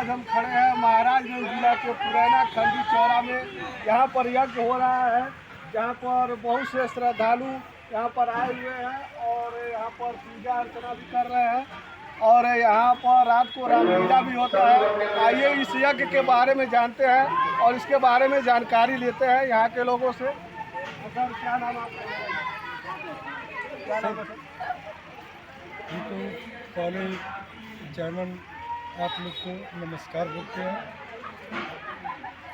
आज हम खड़े हैं महाराजगंज जिला के पुरैना खंडी चौरा में। यहाँ पर यज्ञ हो रहा है, जहाँ पर बहुत से श्रद्धालु यहाँ पर आए हुए हैं और यहाँ पर पूजा अर्चना भी कर रहे हैं और यहाँ पर रात को रामलीला भी होता है। आइए इस यज्ञ के बारे में जानते हैं और इसके बारे में जानकारी लेते हैं यहाँ के लोगों से। सर, क्या नाम आपका? क्या नाम है सर? तो पहले चैनल आप लोग को नमस्कार बोलते हैं।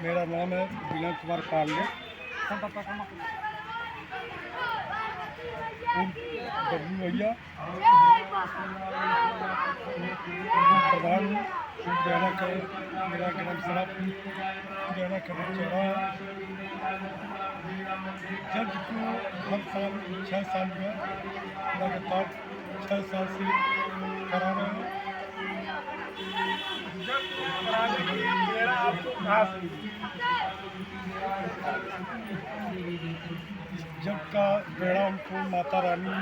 मेरा नाम है विनय कुमार पांडे, बबलू भैया प्रधान पुरैना का मेरा ग्राम सभा पुरैना खंडी चौरा है। जब को हर साल 6 साल में लगातार 6 साल से करा रहे हैं। जब का बेड़ा हमको माता रानी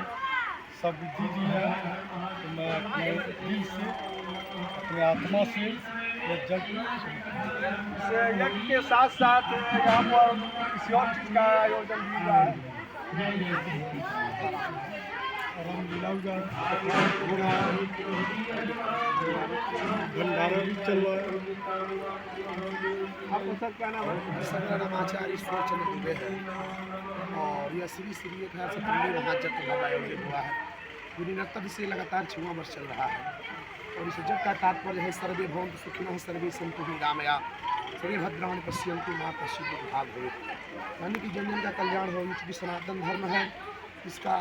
सब विधि दी है, तो मैं अपने दिल से अपने आत्मा से यज्ञ के साथ साथ यहाँ पर किसी और चीज़ का आयोजन भी हुआ है। रामलीला हो रहा है, भंडारा भी चल रहा है। आपको सर क्या नाम है? सर, मेरा नाम आचार्य ईश्वर चंद्र दुबे है और यह श्री 17 महाजग का आयोजन हुआ है। जो निरंतर से लगातार 6वां वर्ष चल रहा है और इस जग का तात्पर्य है सर्वे भवन्तु सुखिनः सर्वे सन्तु निरामया सर्वे भद्राणि पश्यन्तु मा कश्चित् दुःखभाग् भवेत्। यानी कि जन जन का कल्याण हो। ये सनातन धर्म है, इसका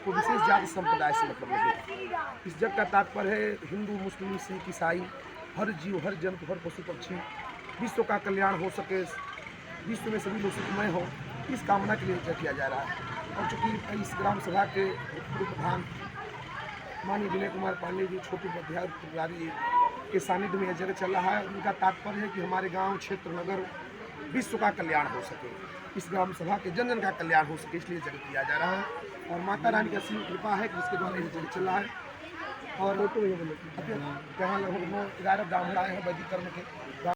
को विशेष जाति संप्रदाय से मतलब नहीं है। इस जग का तात्पर्य है हिंदू, मुस्लिम, सिख, ईसाई, हर जीव, हर जंतु, हर पशु पक्षी विश्व का कल्याण हो सके, विश्व में सभी लोग सुखमय हो, इस कामना के लिए यज्ञ किया जा रहा है। और चूँकि इस ग्राम सभा के प्रधान माननीय विनय कुमार पांडे जी, छोटू उपाध्याय त्रिपुरारी के सानिध्य में यह यज्ञ चल रहा है। उनका तात्पर्य है कि हमारे गांव, क्षेत्र, नगर विश्व का कल्याण हो सके, इस ग्राम सभा के जन जन का कल्याण हो सके, इसलिए यज्ञ किया जा रहा है। और माता रानी की असीम कृपा है कि जिसके द्वारा यह यज्ञ चल रहा है। और तो ये बोले यहाँ लगभग 11 ब्राह्मण आए हैं वैदिक कर्म के।